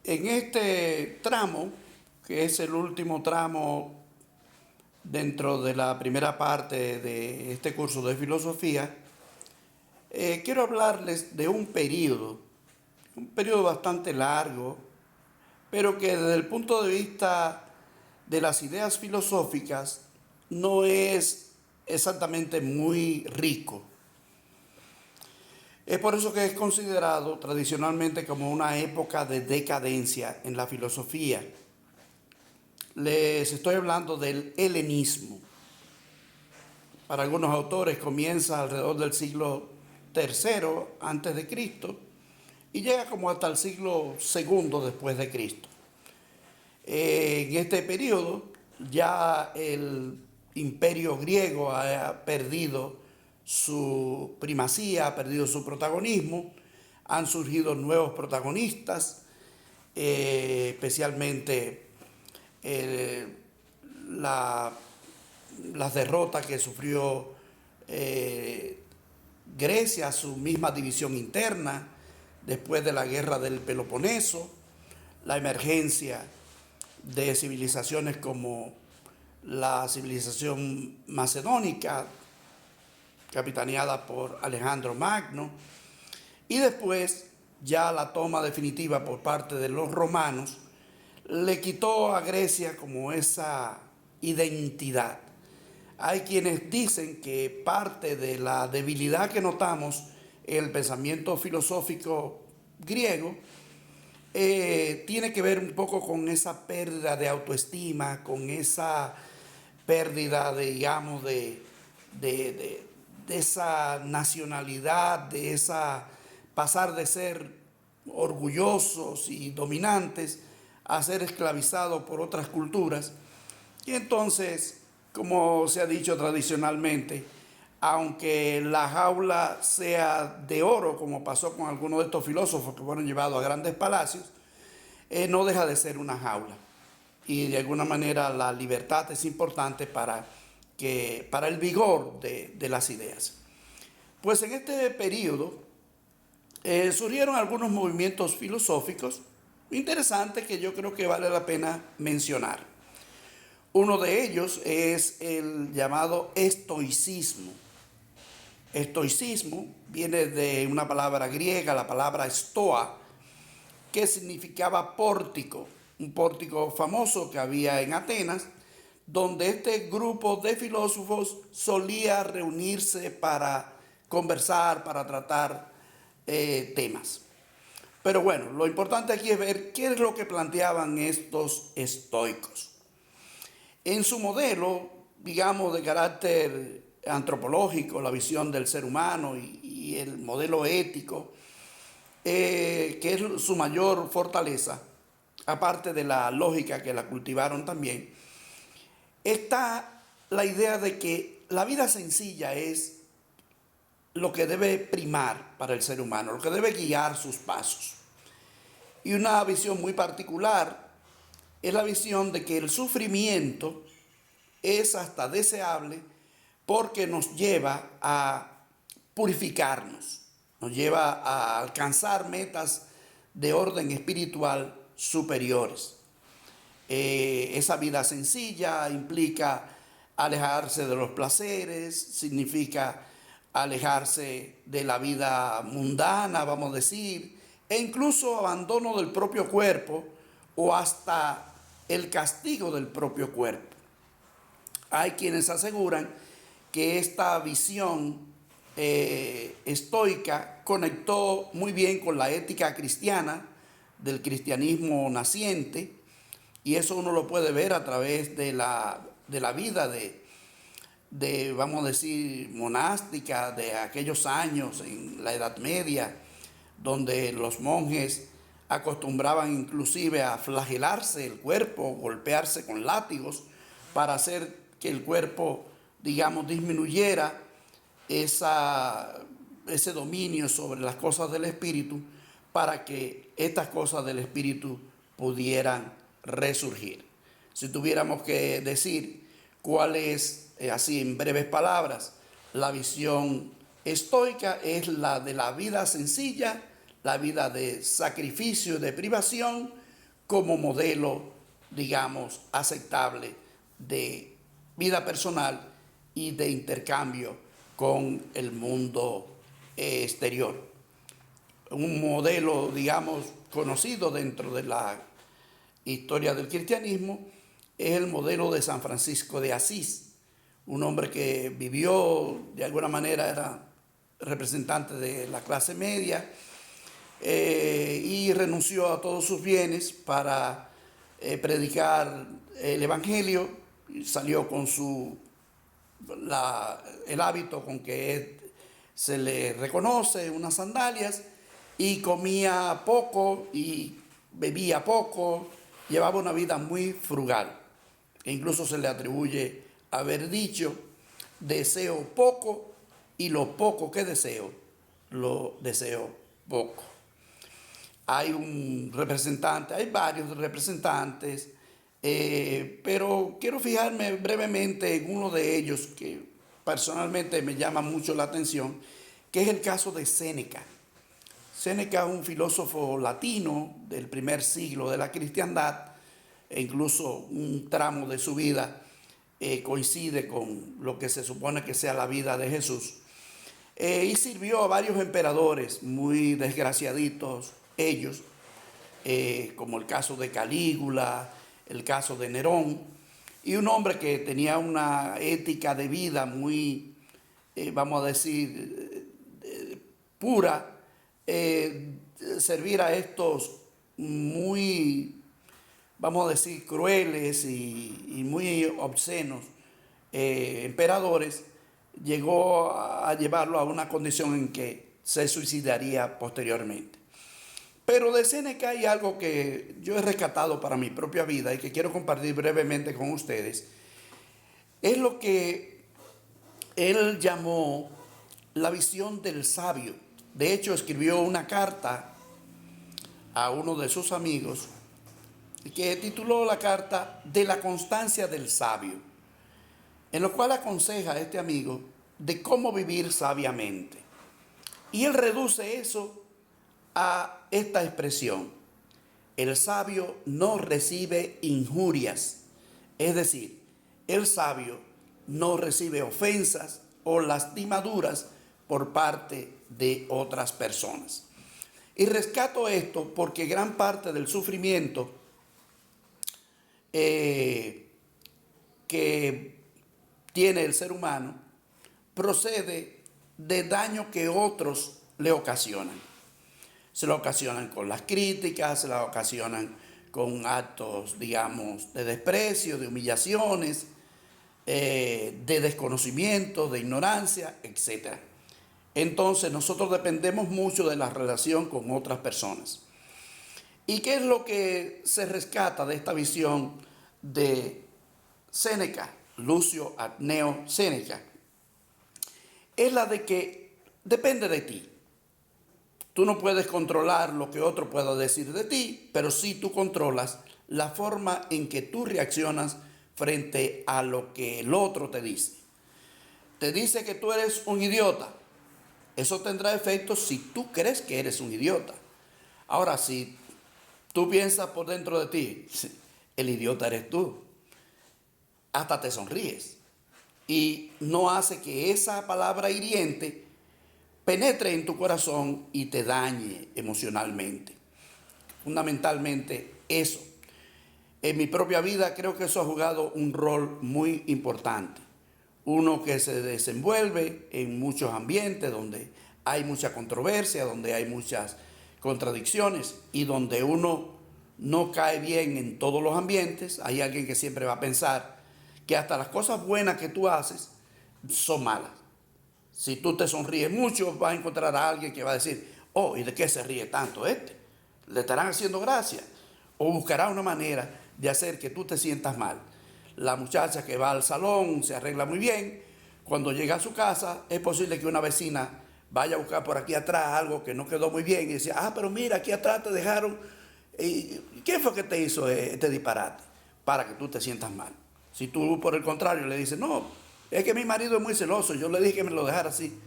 En este tramo, que es el último tramo dentro de la primera parte de este curso de filosofía, quiero hablarles de un periodo bastante largo, pero que desde el punto de vista de las ideas filosóficas no es exactamente muy rico. Es por eso que es considerado tradicionalmente como una época de decadencia en la filosofía. Les estoy hablando del helenismo. Para algunos autores comienza alrededor del siglo III antes de Cristo y llega como hasta el siglo II después de Cristo. En este periodo ya el imperio griego ha perdido su primacía, ha perdido su protagonismo, han surgido nuevos protagonistas, especialmente eh, la, las derrotas que sufrió Grecia, su misma división interna, después de la guerra del Peloponeso, la emergencia de civilizaciones como la civilización macedónica, capitaneada por Alejandro Magno, y después ya la toma definitiva por parte de los romanos le quitó a Grecia como esa identidad. Hay quienes dicen que parte de la debilidad que notamos en el pensamiento filosófico griego tiene que ver un poco con esa pérdida de autoestima, con esa pérdida, de, digamos, de esa nacionalidad, de esa pasar de ser orgullosos y dominantes a ser esclavizados por otras culturas. Y entonces, como se ha dicho tradicionalmente, aunque la jaula sea de oro, como pasó con algunos de estos filósofos que fueron llevados a grandes palacios, no deja de ser una jaula. Y de alguna manera la libertad es importante para el vigor de las ideas. Pues en este periodo surgieron algunos movimientos filosóficos interesantes que yo creo que vale la pena mencionar. Uno de ellos es el llamado estoicismo. Estoicismo viene de una palabra griega, la palabra stoa, que significaba pórtico, un pórtico famoso que había en Atenas, donde este grupo de filósofos solía reunirse para conversar, para tratar temas. Pero bueno, lo importante aquí es ver qué es lo que planteaban estos estoicos. En su modelo, digamos, de carácter antropológico, la visión del ser humano y el modelo ético, que es su mayor fortaleza, aparte de la lógica que la cultivaron también, está la idea de que la vida sencilla es lo que debe primar para el ser humano, lo que debe guiar sus pasos. Y una visión muy particular es la visión de que el sufrimiento es hasta deseable porque nos lleva a purificarnos, nos lleva a alcanzar metas de orden espiritual superiores. Esa vida sencilla implica alejarse de los placeres, significa alejarse de la vida mundana, vamos a decir, e incluso abandono del propio cuerpo o hasta el castigo del propio cuerpo. Hay quienes aseguran que esta visión estoica conectó muy bien con la ética cristiana del cristianismo naciente, y eso uno lo puede ver a través de la vida vamos a decir, monástica de aquellos años en la Edad Media, donde los monjes acostumbraban inclusive a flagelarse el cuerpo, golpearse con látigos para hacer que el cuerpo, digamos, disminuyera ese dominio sobre las cosas del espíritu, para que estas cosas del espíritu pudieran resurgir. Si tuviéramos que decir cuál es, así en breves palabras, la visión estoica, es la de la vida sencilla, la vida de sacrificio y de privación, como modelo, digamos, aceptable de vida personal y de intercambio con el mundo exterior. Un modelo, digamos, conocido dentro de la historia del cristianismo es el modelo de San Francisco de Asís, un hombre que vivió, de alguna manera era representante de la clase media, y renunció a todos sus bienes para predicar el Evangelio. Salió con el hábito con que se le reconoce, unas sandalias, y comía poco y bebía poco, llevaba una vida muy frugal. E incluso se le atribuye haber dicho: deseo poco y lo poco que deseo, lo deseo poco. Hay varios representantes, pero quiero fijarme brevemente en uno de ellos que personalmente me llama mucho la atención, que es el caso de Séneca. Séneca es un filósofo latino del primer siglo de la cristiandad, e incluso un tramo de su vida coincide con lo que se supone que sea la vida de Jesús. Y sirvió a varios emperadores muy desgraciaditos ellos, como el caso de Calígula, el caso de Nerón, y un hombre que tenía una ética de vida muy, vamos a decir, pura, servir a estos muy, vamos a decir, crueles y muy obscenos emperadores, llegó a llevarlo a una condición en que se suicidaría posteriormente. Pero de Séneca hay algo que yo he rescatado para mi propia vida y que quiero compartir brevemente con ustedes. Es lo que él llamó la visión del sabio. De hecho, escribió una carta a uno de sus amigos que tituló la carta de la constancia del sabio, en lo cual aconseja a este amigo de cómo vivir sabiamente. Y él reduce eso a esta expresión: el sabio no recibe injurias, es decir, el sabio no recibe ofensas o lastimaduras por parte de otras personas. Y rescato esto porque gran parte del sufrimiento que tiene el ser humano procede de daño que otros le ocasionan. Se lo ocasionan con las críticas, se la ocasionan con actos, digamos, de desprecio, de humillaciones, de desconocimiento, de ignorancia, etc. Entonces nosotros dependemos mucho de la relación con otras personas. ¿Y qué es lo que se rescata de esta visión de Séneca, Lucio Anneo Séneca? Es la de que depende de ti. Tú no puedes controlar lo que otro pueda decir de ti, pero sí tú controlas la forma en que tú reaccionas frente a lo que el otro te dice. Te dice que tú eres un idiota. Eso tendrá efecto si tú crees que eres un idiota. Ahora, si tú piensas por dentro de ti, el idiota eres tú, hasta te sonríes. Y no hace que esa palabra hiriente penetre en tu corazón y te dañe emocionalmente. Fundamentalmente eso. En mi propia vida creo que eso ha jugado un rol muy importante. Uno que se desenvuelve en muchos ambientes donde hay mucha controversia, donde hay muchas contradicciones y donde uno no cae bien en todos los ambientes. Hay alguien que siempre va a pensar que hasta las cosas buenas que tú haces son malas. Si tú te sonríes mucho, vas a encontrar a alguien que va a decir: oh, ¿y de qué se ríe tanto este? Le estarán haciendo gracia. O buscará una manera de hacer que tú te sientas mal. La muchacha que va al salón se arregla muy bien. Cuando llega a su casa, es posible que una vecina vaya a buscar por aquí atrás algo que no quedó muy bien y dice: ah, pero mira, aquí atrás te dejaron. ¿Quién fue que te hizo este disparate? Para que tú te sientas mal. Si tú, por el contrario, le dices: no, es que mi marido es muy celoso, yo le dije que me lo dejara así,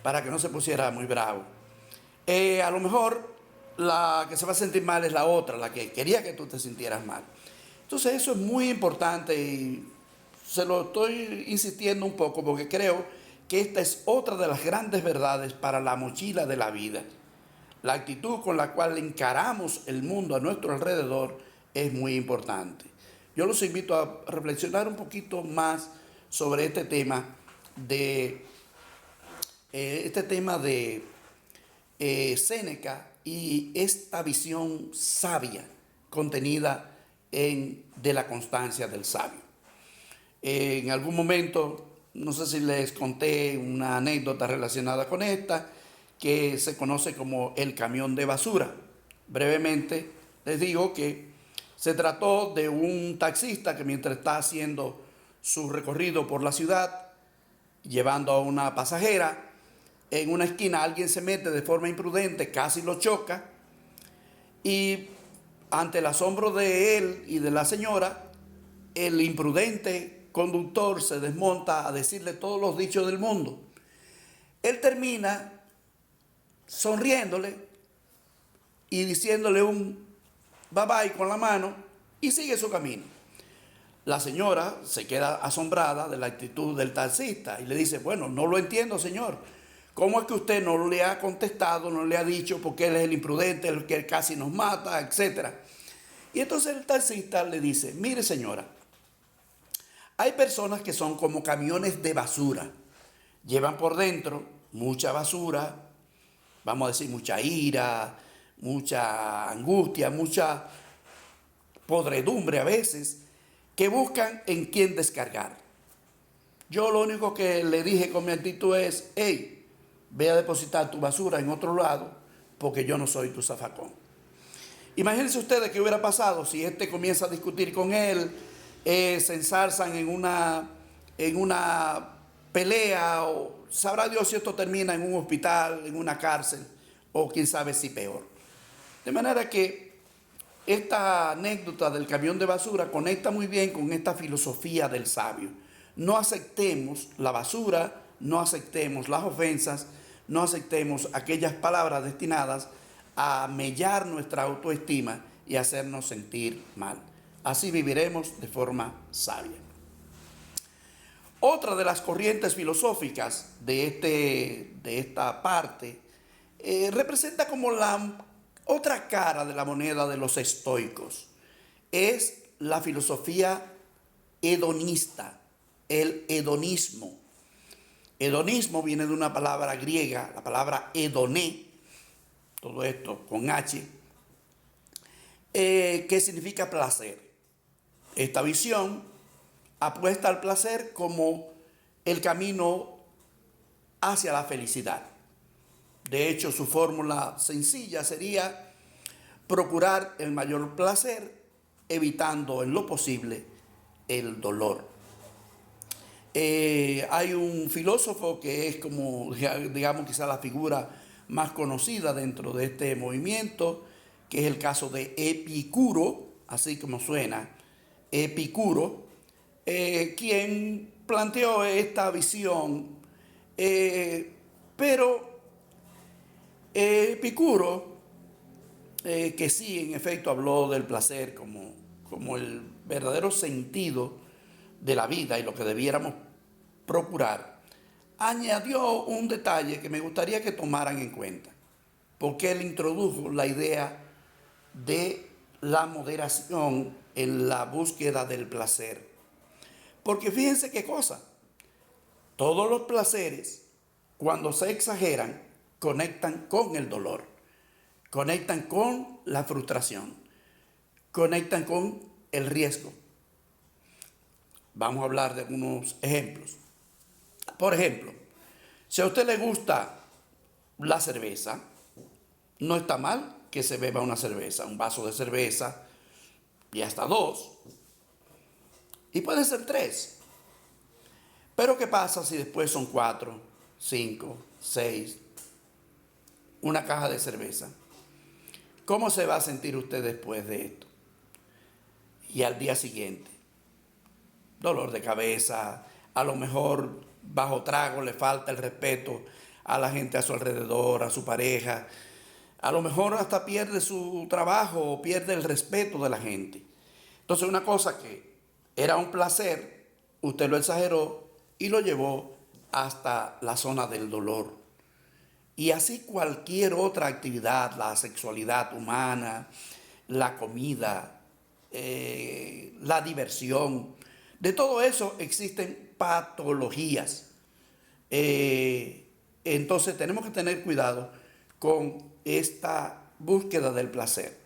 para que no se pusiera muy bravo. A lo mejor la que se va a sentir mal es la otra, la que quería que tú te sintieras mal. Entonces eso es muy importante y se lo estoy insistiendo un poco porque creo que esta es otra de las grandes verdades para la mochila de la vida. La actitud con la cual encaramos el mundo a nuestro alrededor es muy importante. Yo los invito a reflexionar un poquito más sobre este tema de Séneca y esta visión sabia contenida en De la constancia del sabio. En algún momento, no sé si les conté una anécdota relacionada con esta, que se conoce como el camión de basura. Brevemente les digo que se trató de un taxista que mientras está haciendo su recorrido por la ciudad, llevando a una pasajera, en una esquina alguien se mete de forma imprudente, casi lo choca, y ante el asombro de él y de la señora, el imprudente conductor se desmonta a decirle todos los dichos del mundo. Él termina sonriéndole y diciéndole un bye bye con la mano y sigue su camino. La señora se queda asombrada de la actitud del taxista y le dice, bueno, no lo entiendo, señor. ¿Cómo es que usted no le ha contestado, no le ha dicho porque él es el imprudente, el que casi nos mata, etcétera? Y entonces el taxista le dice, mire señora, hay personas que son como camiones de basura. Llevan por dentro mucha basura, vamos a decir mucha ira, mucha angustia, mucha podredumbre a veces, que buscan en quién descargar. Yo lo único que le dije con mi actitud es, hey, ve a depositar tu basura en otro lado porque yo no soy tu zafacón. Imagínense ustedes qué hubiera pasado si este comienza a discutir con él, se ensalzan en una pelea, o sabrá Dios si esto termina en un hospital, en una cárcel, o quién sabe si peor. De manera que esta anécdota del camión de basura conecta muy bien con esta filosofía del sabio. No aceptemos la basura, no aceptemos las ofensas, no aceptemos aquellas palabras destinadas a mellar nuestra autoestima y hacernos sentir mal. Así viviremos de forma sabia. Otra de las corrientes filosóficas de esta parte representa como la otra cara de la moneda de los estoicos. Es la filosofía hedonista, el hedonismo. Hedonismo viene de una palabra griega, la palabra hedoné, todo esto con H, que significa placer. Esta visión apuesta al placer como el camino hacia la felicidad. De hecho, su fórmula sencilla sería procurar el mayor placer, evitando en lo posible el dolor. Hay un filósofo que es como, digamos, quizá la figura más conocida dentro de este movimiento, que es el caso de Epicuro, así como suena, Epicuro, quien planteó esta visión, pero Epicuro, que sí, en efecto, habló del placer como el verdadero sentido de la vida y lo que debiéramos procurar, añadió un detalle que me gustaría que tomaran en cuenta, porque él introdujo la idea de la moderación en la búsqueda del placer. Porque fíjense qué cosa, todos los placeres, cuando se exageran, conectan con el dolor, conectan con la frustración, conectan con el riesgo. Vamos a hablar de algunos ejemplos. Por ejemplo, si a usted le gusta la cerveza, no está mal que se beba una cerveza, un vaso de cerveza y hasta dos, y puede ser tres. Pero ¿qué pasa si después son 4, 5, 6, una caja de cerveza? ¿Cómo se va a sentir usted después de esto? Y al día siguiente, dolor de cabeza, a lo mejor bajo trago le falta el respeto a la gente a su alrededor, a su pareja, A lo mejor hasta pierde su trabajo o pierde el respeto de la gente. Entonces una cosa que era un placer, usted lo exageró y lo llevó hasta la zona del dolor. Y así cualquier otra actividad, la sexualidad humana, la comida, la diversión, de todo eso existen patologías. Entonces tenemos que tener cuidado con esta búsqueda del placer.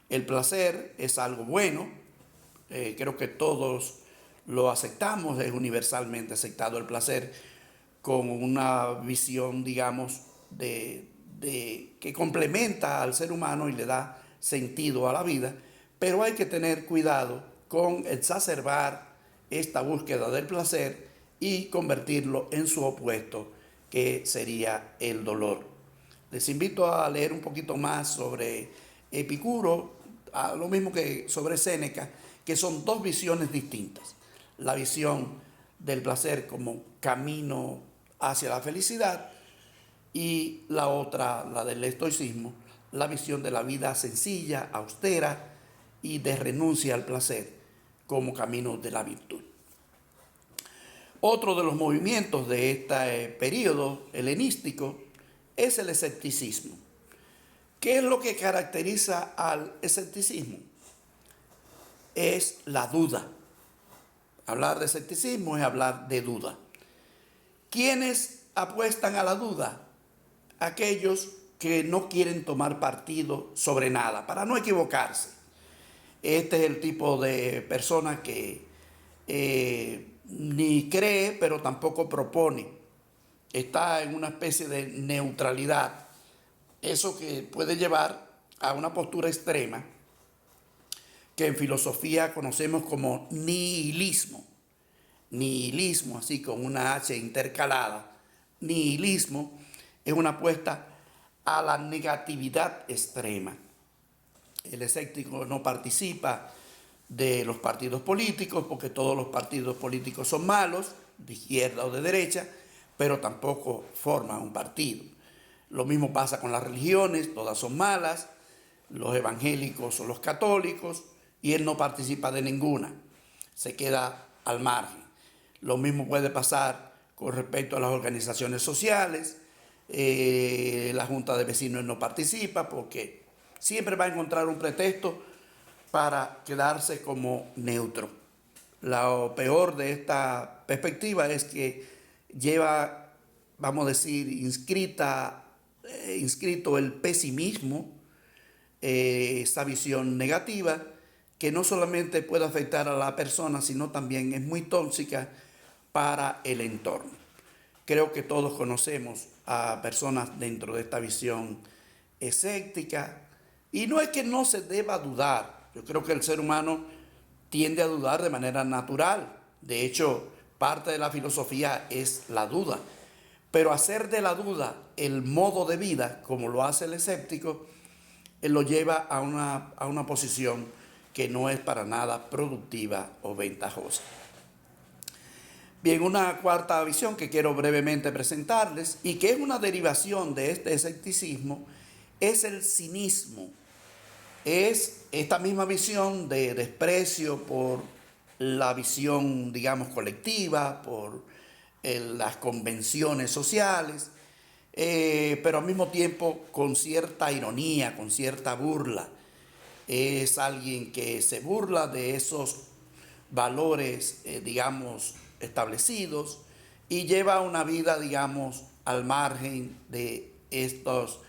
El placer es algo bueno, creo que todos lo aceptamos, es universalmente aceptado el placer con una visión, digamos, que complementa al ser humano y le da sentido a la vida, pero hay que tener cuidado con exacerbar esta búsqueda del placer y convertirlo en su opuesto, que sería el dolor. Les invito a leer un poquito más sobre Epicuro, lo mismo que sobre Séneca, que son dos visiones distintas. La visión del placer como camino hacia la felicidad y la otra, la del estoicismo, la visión de la vida sencilla, austera y de renuncia al placer como camino de la virtud. Otro de los movimientos de este periodo helenístico es el escepticismo. ¿Qué es lo que caracteriza al escepticismo? Es la duda. Hablar de escepticismo es hablar de duda. ¿Quiénes apuestan a la duda? Aquellos que no quieren tomar partido sobre nada, para no equivocarse. Este es el tipo de persona que ni cree, pero tampoco propone. Está en una especie de neutralidad. Eso que puede llevar a una postura extrema que en filosofía conocemos como nihilismo. Nihilismo, así con una H intercalada. Nihilismo es una apuesta a la negatividad extrema. El escéptico no participa de los partidos políticos porque todos los partidos políticos son malos, de izquierda o de derecha, pero tampoco forman un partido. Lo mismo pasa con las religiones, todas son malas, los evangélicos o los católicos, y él no participa de ninguna, se queda al margen. Lo mismo puede pasar con respecto a las organizaciones sociales. La Junta de Vecinos no participa porque siempre va a encontrar un pretexto para quedarse como neutro. Lo peor de esta perspectiva es que lleva, vamos a decir, inscrito el pesimismo, esa visión negativa que no solamente puede afectar a la persona, sino también es muy tóxica para el entorno. Creo que todos conocemos a personas dentro de esta visión escéptica, y no es que no se deba dudar. Yo creo que el ser humano tiende a dudar de manera natural. De hecho, parte de la filosofía es la duda. Pero hacer de la duda el modo de vida, como lo hace el escéptico, él lo lleva a una posición que no es para nada productiva o ventajosa. Bien, una cuarta visión que quiero brevemente presentarles y que es una derivación de este escepticismo es el cinismo. Es esta misma visión de desprecio por la visión, digamos, colectiva, por las convenciones sociales, pero al mismo tiempo con cierta ironía, con cierta burla. Es alguien que se burla de esos valores, digamos, establecidos y lleva una vida, digamos, al margen de estas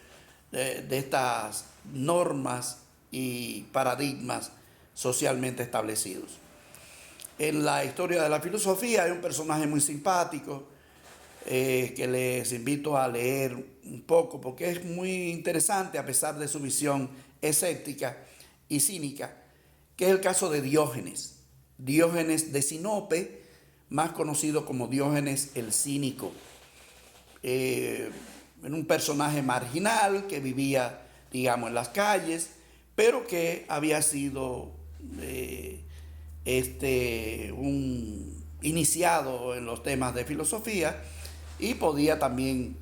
normas y paradigmas socialmente establecidos. En la historia de la filosofía hay un personaje muy simpático que les invito a leer un poco porque es muy interesante a pesar de su visión escéptica y cínica, que es el caso de Diógenes. Diógenes de Sinope, más conocido como Diógenes el Cínico. En un personaje marginal que vivía, digamos, en las calles, pero que había sido un iniciado en los temas de filosofía y podía también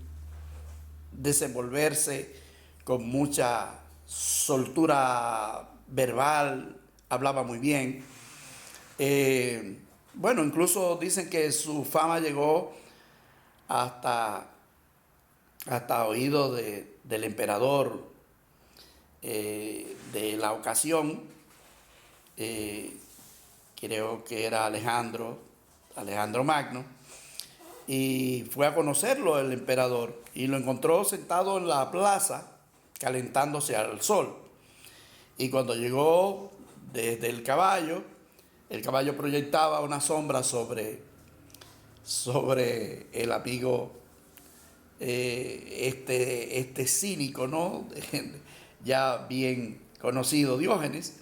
desenvolverse con mucha soltura verbal, hablaba muy bien. Bueno, incluso dicen que su fama llegó hasta, hasta oído del emperador de la ocasión, creo que era Alejandro Magno, y fue a conocerlo el emperador y lo encontró sentado en la plaza calentándose al sol. Y cuando llegó desde el caballo proyectaba una sombra sobre el amigo este cínico, ¿no? Ya bien conocido, Diógenes.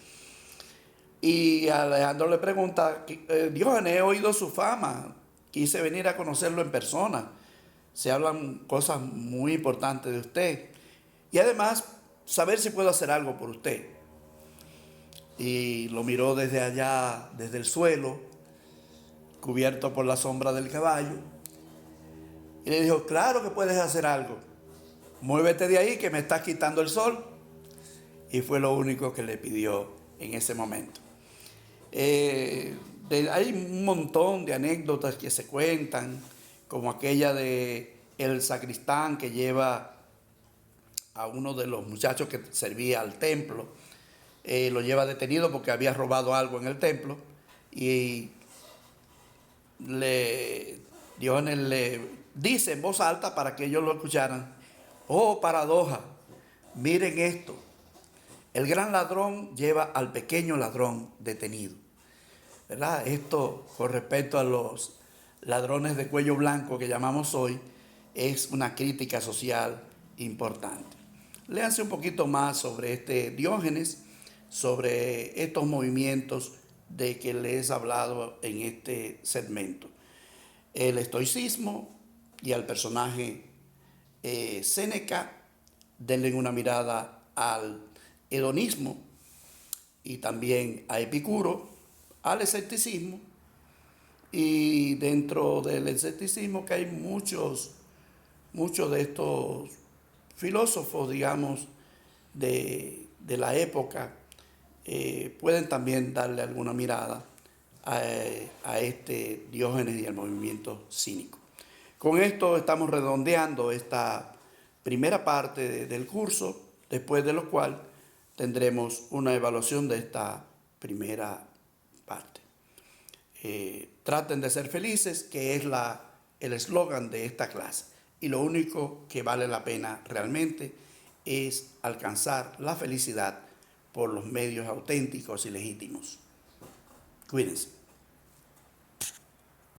Y Alejandro le pregunta, Diógenes, he oído su fama, quise venir a conocerlo en persona, se hablan cosas muy importantes de usted y además saber si puedo hacer algo por usted. Y lo miró desde allá, desde el suelo, cubierto por la sombra del caballo, y le dijo, claro que puedes hacer algo, muévete de ahí que me estás quitando el sol. Y fue lo único que le pidió en ese momento. Hay un montón de anécdotas que se cuentan, como aquella de el sacristán que lleva a uno de los muchachos que servía al templo, lo lleva detenido porque había robado algo en el templo, y Diógenes le dice en voz alta para que ellos lo escucharan, oh paradoja, miren esto, el gran ladrón lleva al pequeño ladrón detenido. ¿Verdad? Esto, con respecto a los ladrones de cuello blanco que llamamos hoy, es una crítica social importante. Léanse un poquito más sobre este Diógenes, sobre estos movimientos de que les he hablado en este segmento. El estoicismo y al personaje Séneca, denle una mirada al hedonismo y también a Epicuro, al escepticismo, y dentro del escepticismo que hay muchos de estos filósofos, digamos, de la época, pueden también darle alguna mirada a este Diógenes y al movimiento cínico. Con esto estamos redondeando esta primera parte del curso, después de lo cual tendremos una evaluación de esta primera parte. Traten de ser felices, que es el eslogan de esta clase. Y lo único que vale la pena realmente es alcanzar la felicidad por los medios auténticos y legítimos. Cuídense.